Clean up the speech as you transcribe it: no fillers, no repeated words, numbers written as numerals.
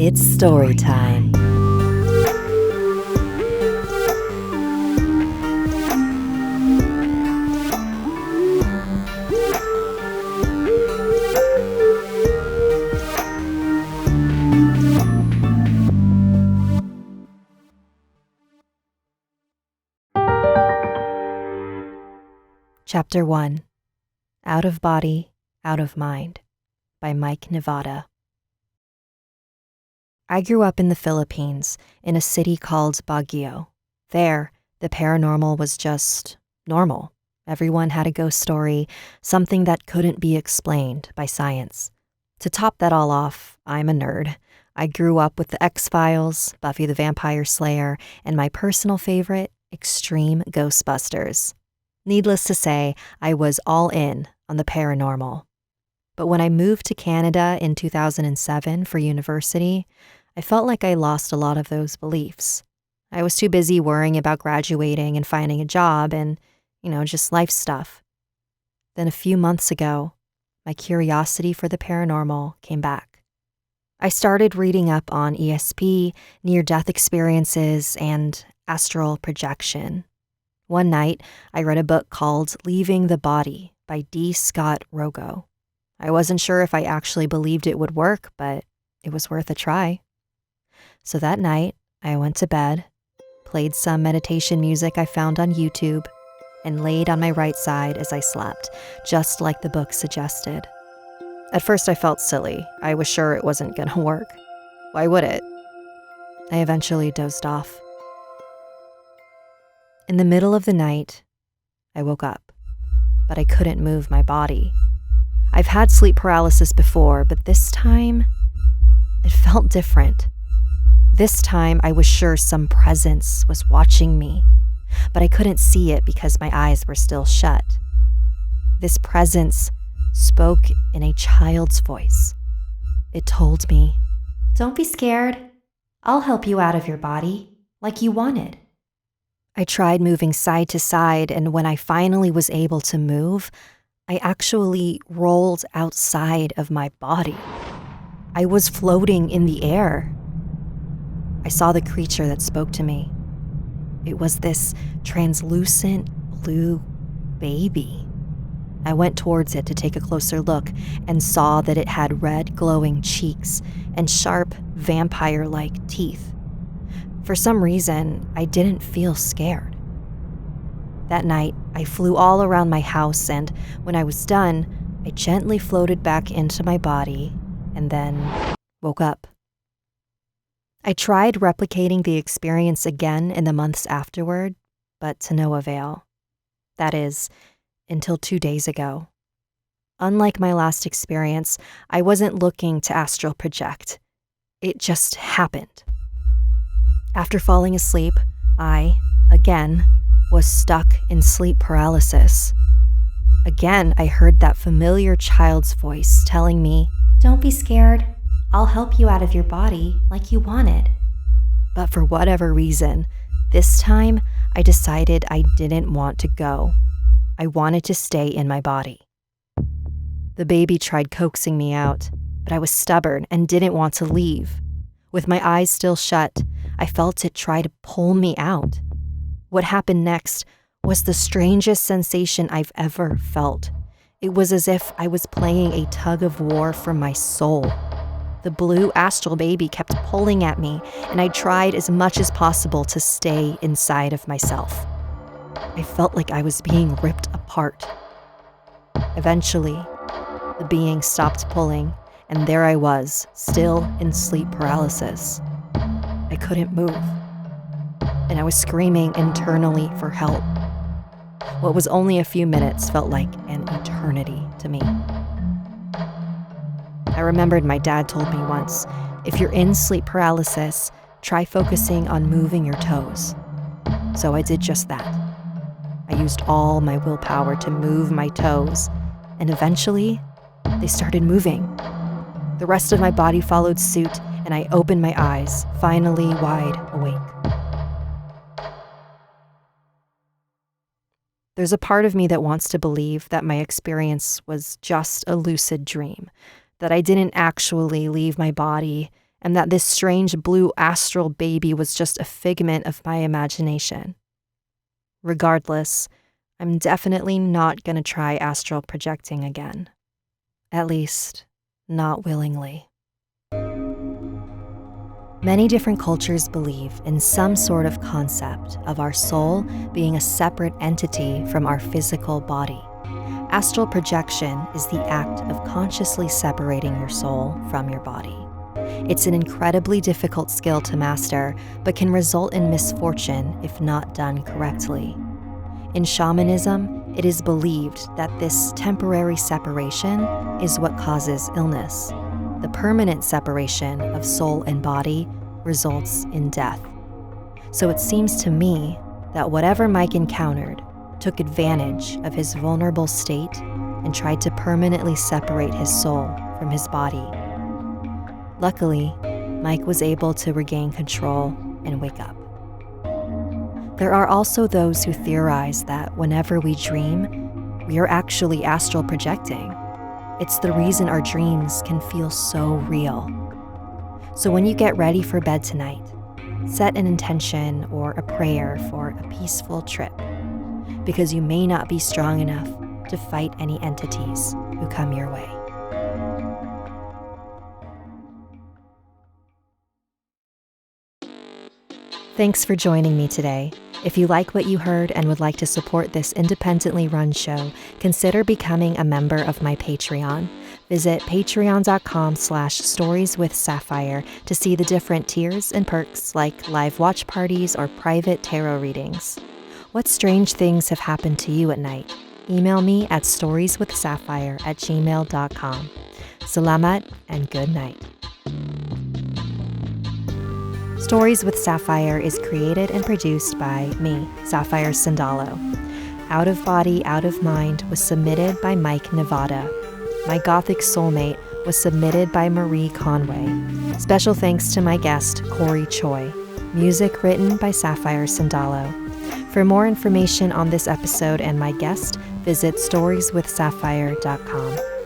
It's story time. Chapter 1, Out of Body, Out of Mind, by Mike Nevada. I grew up in the Philippines, in a city called Baguio. There, the paranormal was just normal. Everyone had a ghost story, something that couldn't be explained by science. To top that all off, I'm a nerd. I grew up with the X-Files, Buffy the Vampire Slayer, and my personal favorite, Extreme Ghostbusters. Needless to say, I was all in on the paranormal. But when I moved to Canada in 2007 for university, I felt like I lost a lot of those beliefs. I was too busy worrying about graduating and finding a job and, just life stuff. Then a few months ago, my curiosity for the paranormal came back. I started reading up on ESP, near-death experiences, and astral projection. One night, I read a book called Leaving the Body by D. Scott Rogo. I wasn't sure if I actually believed it would work, but it was worth a try. So that night, I went to bed, played some meditation music I found on YouTube, and laid on my right side as I slept, just like the book suggested. At first, I felt silly. I was sure it wasn't going to work. Why would it? I eventually dozed off. In the middle of the night, I woke up, but I couldn't move my body. I've had sleep paralysis before, but this time, it felt different. This time, I was sure some presence was watching me, but I couldn't see it because my eyes were still shut. This presence spoke in a child's voice. It told me, "Don't be scared. I'll help you out of your body, like you wanted." I tried moving side to side, and when I finally was able to move, I actually rolled outside of my body. I was floating in the air. I saw the creature that spoke to me. It was this translucent blue baby. I went towards it to take a closer look and saw that it had red glowing cheeks and sharp vampire-like teeth. For some reason, I didn't feel scared. That night, I flew all around my house, and when I was done, I gently floated back into my body and then woke up. I tried replicating the experience again in the months afterward, but to no avail. That is, until 2 days ago. Unlike my last experience, I wasn't looking to astral project. It just happened. After falling asleep, I, again, was stuck in sleep paralysis. Again, I heard that familiar child's voice telling me, "Don't be scared. I'll help you out of your body like you wanted." But for whatever reason, this time I decided I didn't want to go. I wanted to stay in my body. The baby tried coaxing me out, but I was stubborn and didn't want to leave. With my eyes still shut, I felt it try to pull me out. What happened next was the strangest sensation I've ever felt. It was as if I was playing a tug of war for my soul. The blue astral baby kept pulling at me, and I tried as much as possible to stay inside of myself. I felt like I was being ripped apart. Eventually, the being stopped pulling, and there I was, still in sleep paralysis. I couldn't move, and I was screaming internally for help. What was only a few minutes felt like an eternity to me. I remembered my dad told me once, if you're in sleep paralysis, try focusing on moving your toes. So I did just that. I used all my willpower to move my toes, and eventually, they started moving. The rest of my body followed suit, and I opened my eyes, finally wide awake. There's a part of me that wants to believe that my experience was just a lucid dream, that I didn't actually leave my body and that this strange blue astral baby was just a figment of my imagination. Regardless, I'm definitely not going to try astral projecting again. At least, not willingly. Many different cultures believe in some sort of concept of our soul being a separate entity from our physical body. Astral projection is the act of consciously separating your soul from your body. It's an incredibly difficult skill to master, but can result in misfortune if not done correctly. In shamanism, it is believed that this temporary separation is what causes illness. The permanent separation of soul and body results in death. So it seems to me that whatever Mike encountered took advantage of his vulnerable state and tried to permanently separate his soul from his body. Luckily, Mike was able to regain control and wake up. There are also those who theorize that whenever we dream, we are actually astral projecting. It's the reason our dreams can feel so real. So when you get ready for bed tonight, set an intention or a prayer for a peaceful trip, because you may not be strong enough to fight any entities who come your way. Thanks for joining me today. If you like what you heard and would like to support this independently run show, consider becoming a member of my Patreon. Visit patreon.com/storieswithsapphire to see the different tiers and perks like live watch parties or private tarot readings. What strange things have happened to you at night? Email me at storieswithsapphire@gmail.com. Salamat and good night. Stories with Sapphire is created and produced by me, Sapphire Sandalo. Out of Body, Out of Mind was submitted by Mike Nevada. My Gothic Soulmate was submitted by Marie Conway. Special thanks to my guest, Corey Choi. Music written by Sapphire Sandalo. For more information on this episode and my guest, visit storieswithsapphire.com.